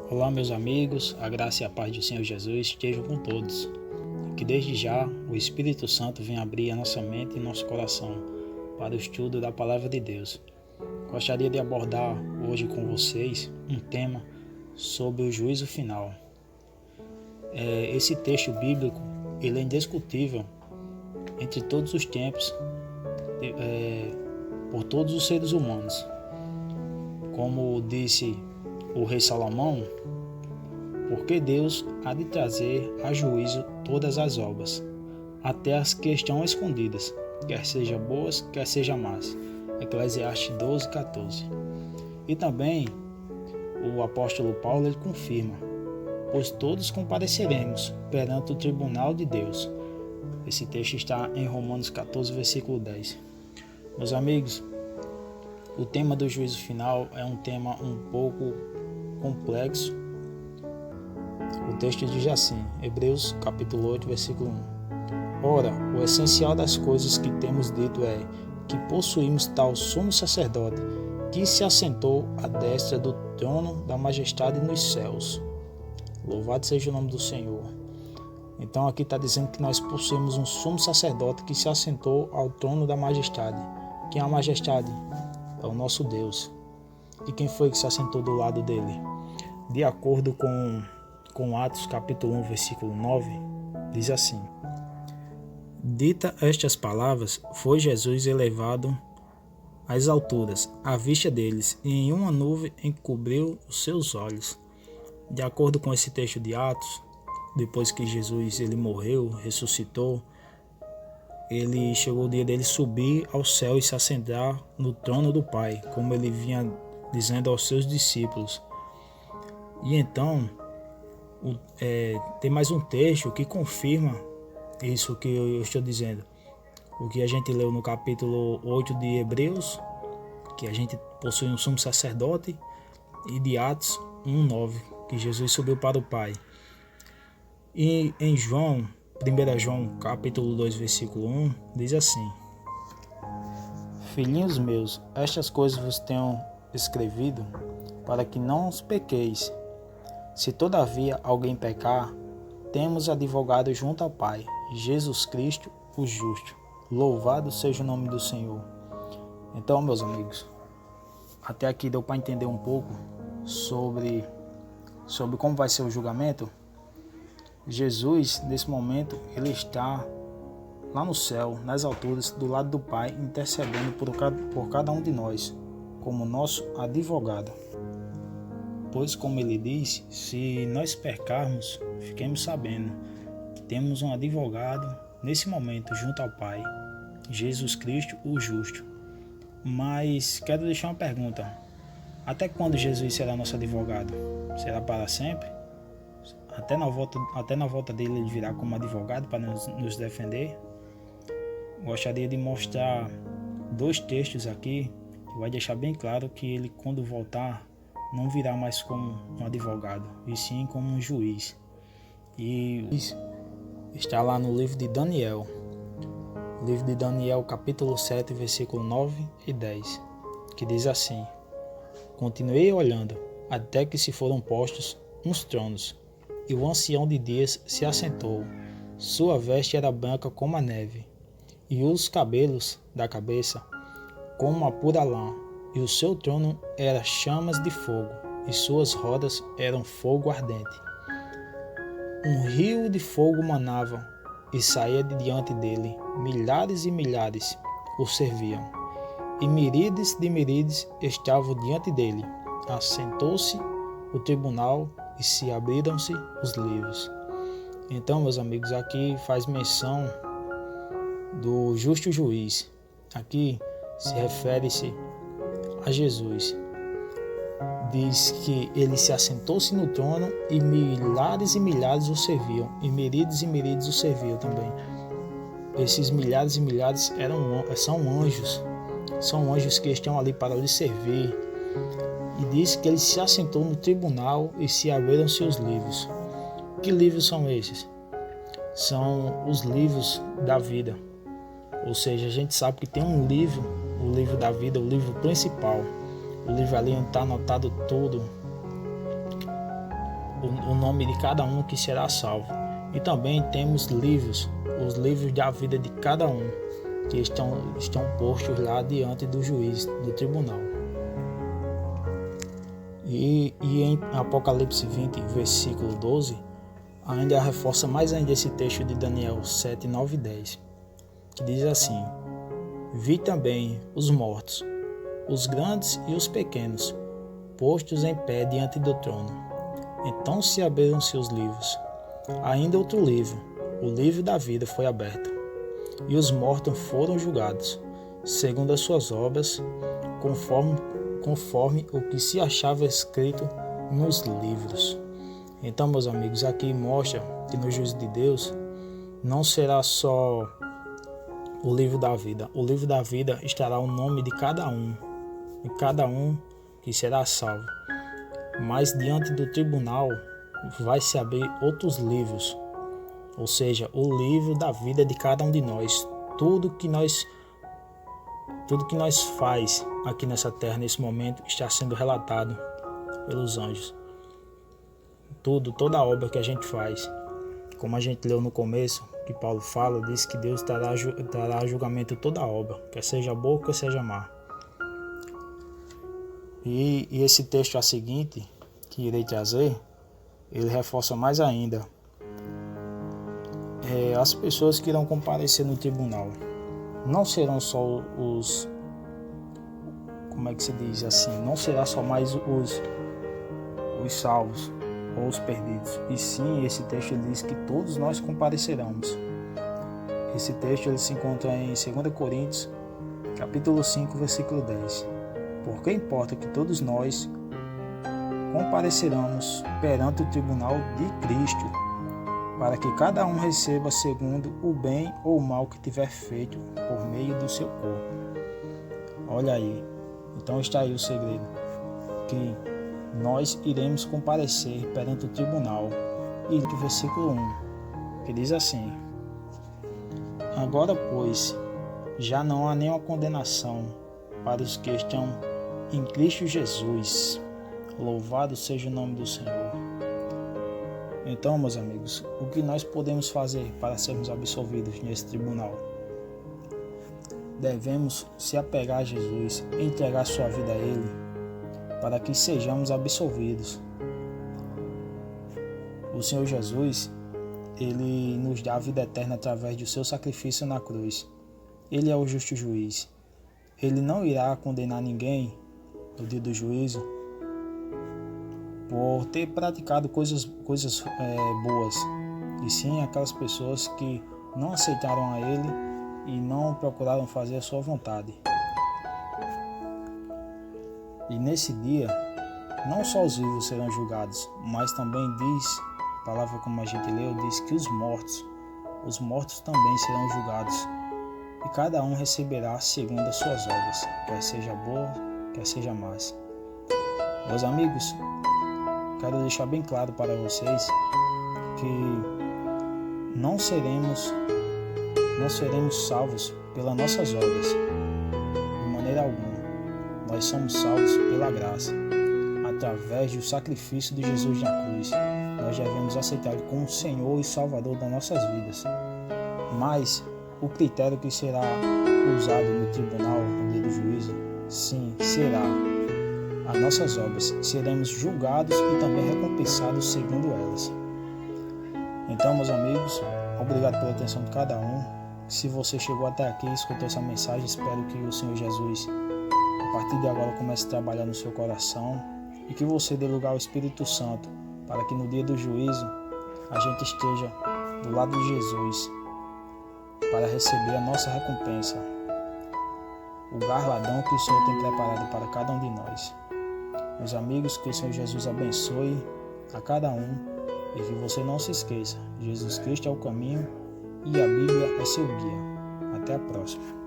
Olá, meus amigos, a graça e a paz do Senhor Jesus estejam com todos. Que desde já o Espírito Santo venha abrir a nossa mente e nosso coração para o estudo da Palavra de Deus. Gostaria de abordar hoje com vocês um tema sobre o juízo final. Esse texto bíblico ele é indiscutível entre todos os tempos, por todos os seres humanos. Como disse o rei Salomão, porque Deus há de trazer a juízo todas as obras, até as que estão escondidas, quer sejam boas, quer sejam más. Eclesiastes 12:14. E também o apóstolo Paulo ele confirma, pois todos compareceremos perante o tribunal de Deus. Esse texto está em Romanos 14, versículo 10. Meus amigos, o tema do juízo final é um tema um pouco complexo. O texto diz assim, Hebreus capítulo 8, versículo 1. Ora, o essencial das coisas que temos dito é que possuímos tal sumo sacerdote que se assentou à destra do trono da majestade nos céus. Louvado seja o nome do Senhor. Então aqui está dizendo que nós possuímos um sumo sacerdote que se assentou ao trono da majestade. Quem é a majestade? É o nosso Deus. E quem foi que se assentou do lado dele? De acordo com Atos capítulo 1, versículo 9, diz assim: Dita estas palavras, foi Jesus elevado às alturas, à vista deles, e em uma nuvem encobriu os seus olhos. De acordo com esse texto de Atos, depois que Jesus ele morreu, ressuscitou, ele chegou o dia dele subir ao céu e se assentar no trono do Pai, como ele vinha dizendo aos seus discípulos. E então, tem mais um texto que confirma isso que eu estou dizendo. O que a gente leu no capítulo 8 de Hebreus, que a gente possui um sumo sacerdote, e de Atos 1:9, que Jesus subiu para o Pai. E em João, 1 João capítulo 2, versículo 1, diz assim: Filhinhos meus, estas coisas vos tenho escrevido, para que não os pequeis. Se todavia alguém pecar, temos advogado junto ao Pai, Jesus Cristo, o justo. Louvado seja o nome do Senhor. Então, meus amigos, até aqui deu para entender um pouco sobre como vai ser o julgamento. Jesus, nesse momento, ele está lá no céu, nas alturas, do lado do Pai, intercedendo por cada um de nós, como nosso advogado. Pois, como ele diz, se nós pecarmos, fiquemos sabendo que temos um advogado nesse momento junto ao Pai, Jesus Cristo, o justo. Mas quero deixar uma pergunta: até quando Jesus será nosso advogado? Será para sempre? Até na volta dele ele virá como advogado para nos defender? Gostaria de mostrar dois textos aqui que vai deixar bem claro que ele, quando voltar, não virá mais como um advogado, e sim como um juiz. E está lá no livro de Daniel. Livro de Daniel, capítulo 7, versículo 9 e 10, que diz assim: Continuei olhando, até que se foram postos uns tronos, e o ancião de dias se assentou. Sua veste era branca como a neve, e os cabelos da cabeça como a pura lã, e o seu trono era chamas de fogo, e suas rodas eram fogo ardente. Um rio de fogo manava e saía de diante dele. Milhares e milhares o serviam, e miríades de miríades estavam diante dele. Assentou-se o tribunal e se abriram-se os livros. Então, meus amigos, aqui faz menção do justo juiz. Aqui se refere-se a Jesus. Diz que ele se assentou-se no trono e milhares o serviam, e miríades o serviam também. Esses milhares e milhares são anjos que estão ali para lhe servir. E diz que ele se assentou no tribunal e se abriram seus livros. Que livros são esses? São os livros da vida. Ou seja, a gente sabe que tem um livro, o livro da vida, o livro principal. O livro ali onde está anotado tudo o nome de cada um que será salvo. E também temos livros, os livros da vida de cada um, que estão postos lá diante do juiz, do tribunal. E em Apocalipse 20, versículo 12, ainda reforça mais ainda esse texto de Daniel 7, 9 e 10, que diz assim: Vi também os mortos, os grandes e os pequenos, postos em pé diante do trono. Então se abriram seus livros. Ainda outro livro, o livro da vida, foi aberto. E os mortos foram julgados, segundo as suas obras, conforme o que se achava escrito nos livros. Então, meus amigos, aqui mostra que no juízo de Deus não será só o livro da vida. O livro da vida estará o nome de cada um que será salvo. Mas diante do tribunal vai se abrir outros livros, ou seja, o livro da vida de cada um de nós. Tudo que nós faz aqui nessa terra, nesse momento, está sendo relatado pelos anjos. Toda a obra que a gente faz, como a gente leu no começo, que Paulo fala, diz que Deus dará a julgamento toda a obra, quer seja boa, quer seja má. E esse texto a seguinte, que irei trazer, ele reforça mais ainda as pessoas que irão comparecer no tribunal. Não serão só os, como é que se diz assim, não será só mais os salvos ou os perdidos, e sim, esse texto ele diz que todos nós compareceremos. Esse texto ele se encontra em 2 Coríntios, capítulo 5, versículo 10. Porque importa que todos nós compareceremos perante o tribunal de Cristo, para que cada um receba segundo o bem ou o mal que tiver feito por meio do seu corpo. Olha aí, então está aí o segredo, que nós iremos comparecer perante o tribunal. E o versículo 1, que diz assim: Agora, pois, já não há nenhuma condenação para os que estão em Cristo Jesus. Louvado seja o nome do Senhor. Então, meus amigos, o que nós podemos fazer para sermos absolvidos nesse tribunal? Devemos se apegar a Jesus, entregar sua vida a Ele, para que sejamos absolvidos. O Senhor Jesus, Ele nos dá a vida eterna através do seu sacrifício na cruz. Ele é o justo juiz. Ele não irá condenar ninguém no dia do juízo por ter praticado coisas boas, e sim aquelas pessoas que não aceitaram a Ele e não procuraram fazer a sua vontade. E nesse dia, não só os vivos serão julgados, mas também diz, a palavra como a gente leu, diz que os mortos também serão julgados, e cada um receberá segundo as suas obras, quer seja boa, quer seja más. Meus amigos, quero deixar bem claro para vocês que não seremos salvos pelas nossas obras, de maneira alguma. Nós somos salvos pela graça, através do sacrifício de Jesus na cruz. Nós devemos aceitar Ele como Senhor e Salvador das nossas vidas. Mas o critério que será usado no tribunal, no dia do juízo, sim, será as nossas obras. Seremos julgados e também recompensados segundo elas. Então, meus amigos, obrigado pela atenção de cada um. Se você chegou até aqui e escutou essa mensagem, espero que o Senhor Jesus, a partir de agora, comece a trabalhar no seu coração e que você dê lugar ao Espírito Santo, para que no dia do juízo a gente esteja do lado de Jesus para receber a nossa recompensa, o galardão que o Senhor tem preparado para cada um de nós. Meus amigos, que o Senhor Jesus abençoe a cada um e que você não se esqueça, Jesus Cristo é o caminho e a Bíblia é seu guia. Até a próxima.